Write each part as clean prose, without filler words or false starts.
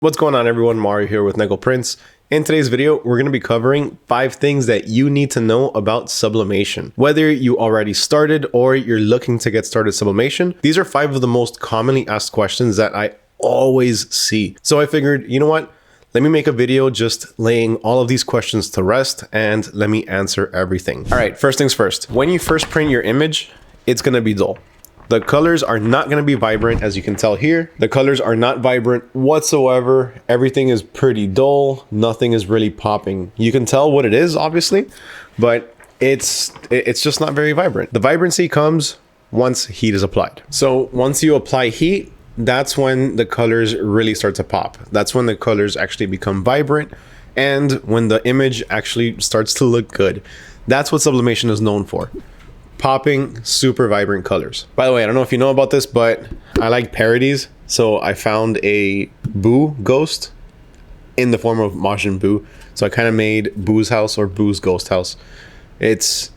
What's going on, everyone? Mario here with Nickel Prints. In today's video, we're going to be covering 5 things that you need to know about sublimation. Whether you already started or you're looking to get started sublimation, these are 5 of the most commonly asked questions that I always see. So I figured, you know what? Let me make a video just laying all of these questions to rest and let me answer everything. All right, first things first. When you first print your image, it's going to be dull. The colors are not going to be vibrant, as you can tell here. The colors are not vibrant whatsoever. Everything is pretty dull. Nothing is really popping. You can tell what it is, obviously, but it's just not very vibrant. The vibrancy comes once heat is applied. So once you apply heat, that's when the colors really start to pop. That's when the colors actually become vibrant and when the image actually starts to look good. That's what sublimation is known for. Popping super vibrant colors. By the way, I don't know if you know about this, but I like parodies. So I found a Boo ghost in the form of Majin Buu. So I kind of made Boo's house or Boo's ghost house. It's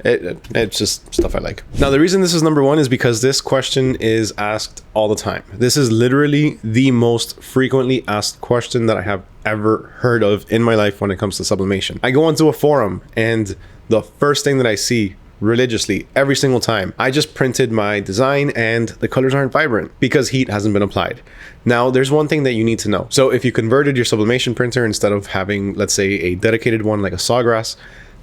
just stuff I like. Now, the reason this is number 1 is because this question is asked all the time. This is literally the most frequently asked question that I have ever heard of in my life when it comes to sublimation. I go onto a forum and the first thing that I see religiously every single time, I just printed my design and the colors aren't vibrant because heat hasn't been applied. Now, there's one thing that you need to know. So if you converted your sublimation printer instead of having, let's say, a dedicated one like a Sawgrass,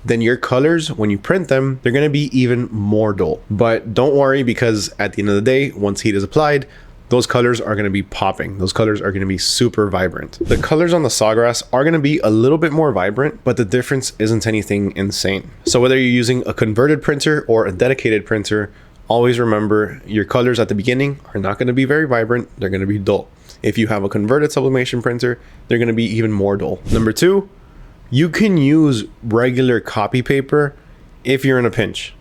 then your colors, when you print them, they're going to be even more dull. But don't worry, because at the end of the day, once heat is applied, those colors are going to be popping. Those colors are going to be super vibrant. The colors on the Sawgrass are going to be a little bit more vibrant, but the difference isn't anything insane. So whether you're using a converted printer or a dedicated printer, always remember your colors at the beginning are not going to be very vibrant. They're going to be dull. If you have a converted sublimation printer, they're going to be even more dull. Number 2, you can use regular copy paper if you're in a pinch.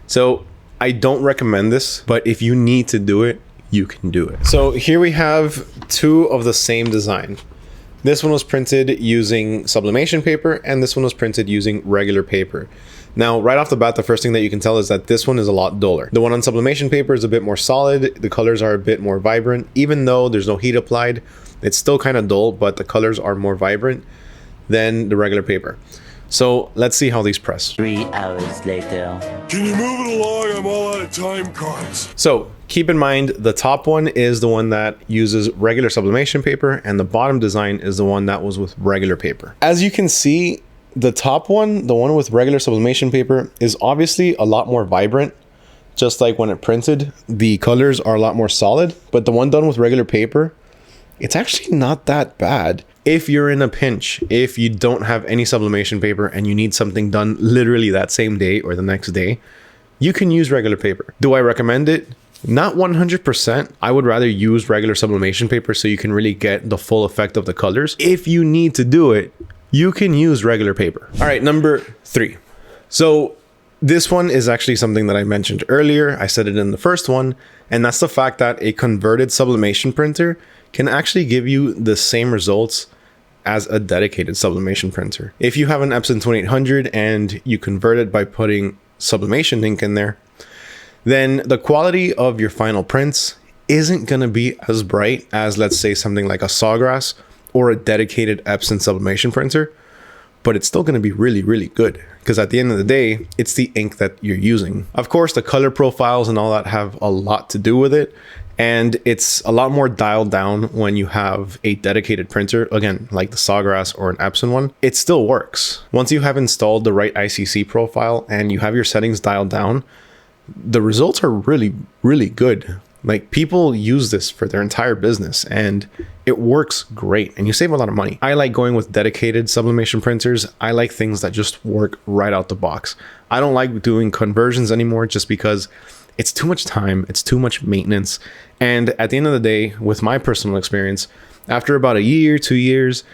So I don't recommend this, but if you need to do it, you can do it. So here we have 2 of the same design. This one was printed using sublimation paper and this one was printed using regular paper. Now, right off the bat, the first thing that you can tell is that this one is a lot duller. The one on sublimation paper is a bit more solid. The colors are a bit more vibrant. Even though there's no heat applied, it's still kind of dull, but the colors are more vibrant than the regular paper. So let's see how these press. 3 hours later. Can you move it along? I'm all out of time cards. So keep in mind, the top one is the one that uses regular sublimation paper and the bottom design is the one that was with regular paper. As you can see, the top one, the one with regular sublimation paper, is obviously a lot more vibrant. Just like when it printed, the colors are a lot more solid, but the one done with regular paper, it's actually not that bad. If you're in a pinch, if you don't have any sublimation paper and you need something done literally that same day or the next day, you can use regular paper. Do I recommend it? Not 100%. I would rather use regular sublimation paper so you can really get the full effect of the colors. If you need to do it, you can use regular paper. All right, number 3. So this one is actually something that I mentioned earlier. I said it in the first one, and that's the fact that a converted sublimation printer can actually give you the same results as a dedicated sublimation printer. If you have an Epson 2800 and you convert it by putting sublimation ink in there, then the quality of your final prints isn't going to be as bright as, let's say, something like a Sawgrass or a dedicated Epson sublimation printer, but it's still going to be really, really good because at the end of the day, it's the ink that you're using. Of course, the color profiles and all that have a lot to do with it. And it's a lot more dialed down when you have a dedicated printer, again, like the Sawgrass or an Epson one. It still works. Once you have installed the right ICC profile and you have your settings dialed down, the results are really, really good. Like, people use this for their entire business and it works great and you save a lot of money. I like going with dedicated sublimation printers. I like things that just work right out the box. I don't like doing conversions anymore just because it's too much time, it's too much maintenance. And at the end of the day, with my personal experience, after about a year, 2 years,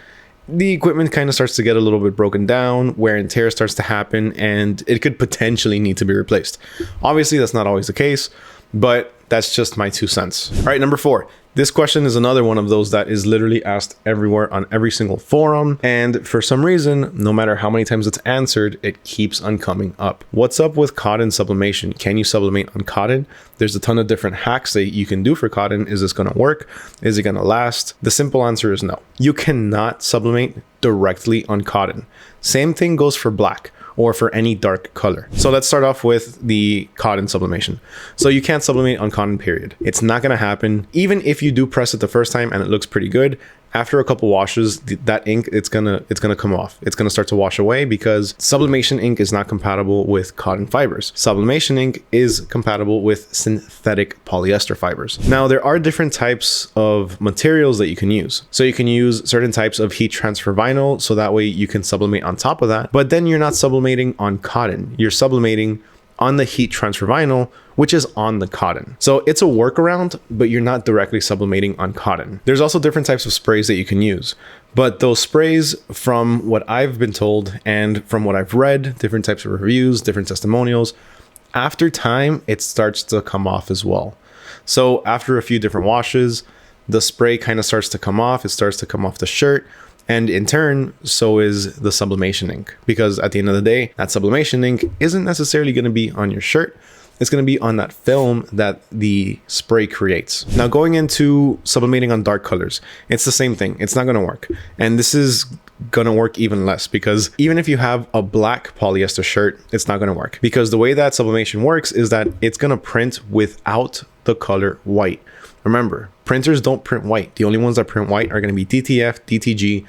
the equipment kind of starts to get a little bit broken down, wear and tear starts to happen, and it could potentially need to be replaced. Obviously, that's not always the case, but that's just my 2 cents. All right, number 4, This question is another one of those that is literally asked everywhere on every single forum. And for some reason, no matter how many times it's answered, it keeps on coming up. What's up with cotton sublimation? Can you sublimate on cotton? There's a ton of different hacks that you can do for cotton. Is this going to work? Is it going to last? The simple answer is no. You cannot sublimate directly on cotton. Same thing goes for black or for any dark color. So let's start off with the cotton sublimation. So you can't sublimate on cotton, period. It's not gonna happen. Even if you do press it the first time and it looks pretty good, after a couple washes, that ink, it's gonna come off. It's gonna start to wash away because sublimation ink is not compatible with cotton fibers. Sublimation ink is compatible with synthetic polyester fibers. Now, there are different types of materials that you can use. So you can use certain types of heat transfer vinyl, so that way you can sublimate on top of that, but then you're not sublimating on cotton. You're sublimating on the heat transfer vinyl, which is on the cotton. So it's a workaround, but you're not directly sublimating on cotton. There's also different types of sprays that you can use, but those sprays, from what I've been told and from what I've read, different types of reviews, different testimonials, after time, it starts to come off as well. So after a few different washes, the spray kind of starts to come off. It starts to come off the shirt. And in turn, so is the sublimation ink, because at the end of the day, that sublimation ink isn't necessarily going to be on your shirt. It's going to be on that film that the spray creates. Now, going into sublimating on dark colors, it's the same thing. It's not going to work. And this is going to work even less, because even if you have a black polyester shirt, it's not going to work, because the way that sublimation works is that it's going to print without the color white. Remember, printers don't print white. The only ones that print white are going to be DTF, DTG,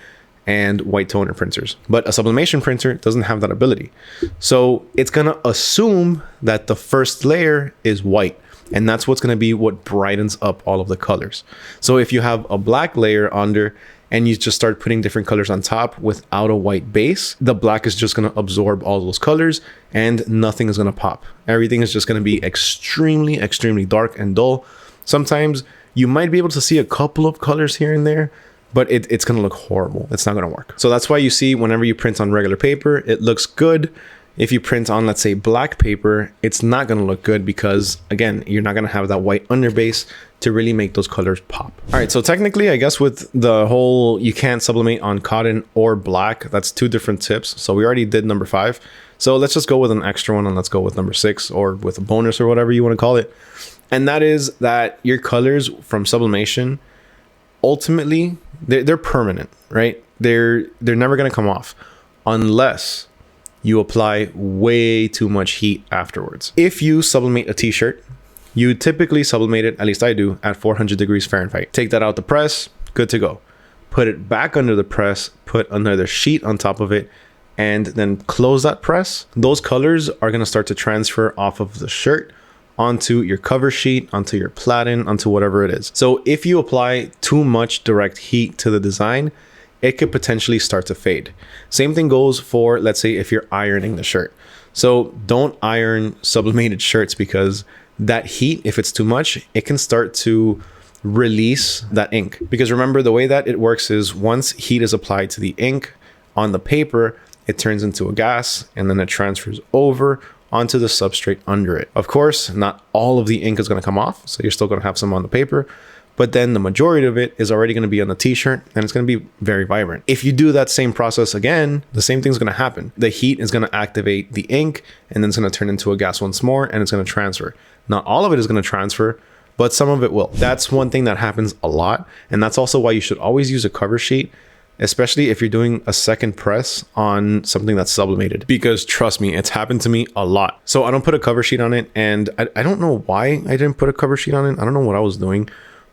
and white toner printers. But a sublimation printer doesn't have that ability. So it's going to assume that the first layer is white. And that's what's going to be what brightens up all of the colors. So if you have a black layer under and you just start putting different colors on top without a white base, the black is just going to absorb all those colors and nothing is going to pop. Everything is just going to be extremely, extremely dark and dull. Sometimes you might be able to see a couple of colors here and there, but it's going to look horrible. It's not going to work. So that's why you see whenever you print on regular paper, it looks good. If you print on, let's say, black paper, it's not going to look good because, again, you're not going to have that white underbase to really make those colors pop. All right, so technically, I guess with the whole you can't sublimate on cotton or black, that's two different tips. So we already did number 5. So let's just go with an extra one and let's go with number 6, or with a bonus or whatever you want to call it. And that is that your colors from sublimation, ultimately, they're permanent, right? They're never going to come off unless you apply way too much heat afterwards. If you sublimate a t-shirt, you typically sublimate it, at least I do, at 400 degrees Fahrenheit. Take that out the press, good to go. Put it back under the press, put another sheet on top of it, and then close that press. Those colors are going to start to transfer off of the shirt onto your cover sheet, onto your platen, onto whatever it is. So if you apply too much direct heat to the design, it could potentially start to fade. Same thing goes for, let's say, if you're ironing the shirt. So don't iron sublimated shirts, because that heat, if it's too much, it can start to release that ink. Because remember, the way that it works is once heat is applied to the ink on the paper, it turns into a gas and then it transfers over onto the substrate under it. Of course, not all of the ink is going to come off, so you're still going to have some on the paper, but then the majority of it is already going to be on the t-shirt and it's going to be very vibrant. If you do that same process again, the same thing's going to happen. The heat is going to activate the ink and then it's going to turn into a gas once more and it's going to transfer. Not all of it is going to transfer, but some of it will. That's one thing that happens a lot, and that's also why you should always use a cover sheet, especially if you're doing a second press on something that's sublimated, because trust me, it's happened to me a lot. So I don't put a cover sheet on it, and I don't know why I didn't put a cover sheet on it. I don't know what I was doing,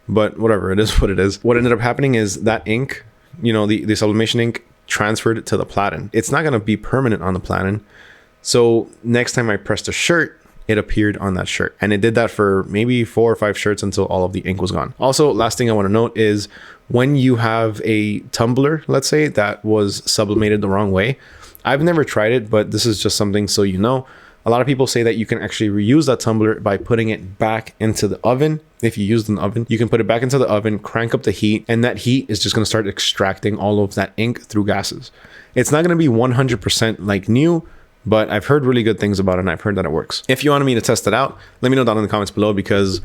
but whatever, it is what it is. What ended up happening is that ink, you know, the sublimation ink transferred to the platen. It's not going to be permanent on the platen. So next time I pressed a shirt, it appeared on that shirt, and it did that for maybe 4 or 5 shirts until all of the ink was gone. Also, last thing I want to note is when you have a tumbler, let's say, that was sublimated the wrong way. I've never tried it, but this is just something so you know. A lot of people say that you can actually reuse that tumbler by putting it back into the oven. If you use an oven, you can put it back into the oven, crank up the heat, and that heat is just going to start extracting all of that ink through gases. It's not going to be 100% like new, but I've heard really good things about it, and I've heard that it works. If you wanted me to test it out, let me know down in the comments below, because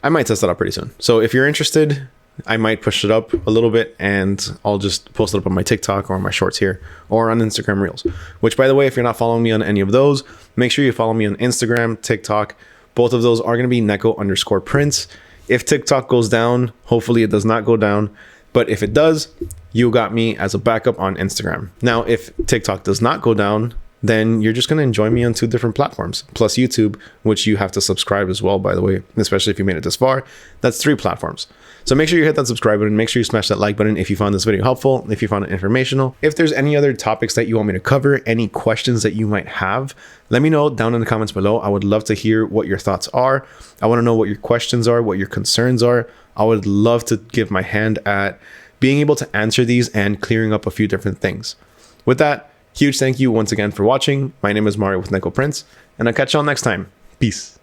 I might test it out pretty soon. So if you're interested, I might push it up a little bit and I'll just post it up on my TikTok or on my shorts here or on Instagram Reels, which, by the way, if you're not following me on any of those, make sure you follow me on Instagram, TikTok. Both of those are going to be Neko_Prince. If TikTok goes down, hopefully it does not go down. But if it does, you got me as a backup on Instagram. Now, if TikTok does not go down, then you're just going to enjoy me on 2 different platforms, plus YouTube, which you have to subscribe as well, by the way, especially if you made it this far. That's 3 platforms. So make sure you hit that subscribe button. Make sure you smash that like button if you found this video helpful, if you found it informational. If there's any other topics that you want me to cover, any questions that you might have, let me know down in the comments below. I would love to hear what your thoughts are. I want to know what your questions are, what your concerns are. I would love to give my hand at being able to answer these and clearing up a few different things. With that, huge thank you once again for watching. My name is Mario with Neko_Prince, and I'll catch y'all next time. Peace.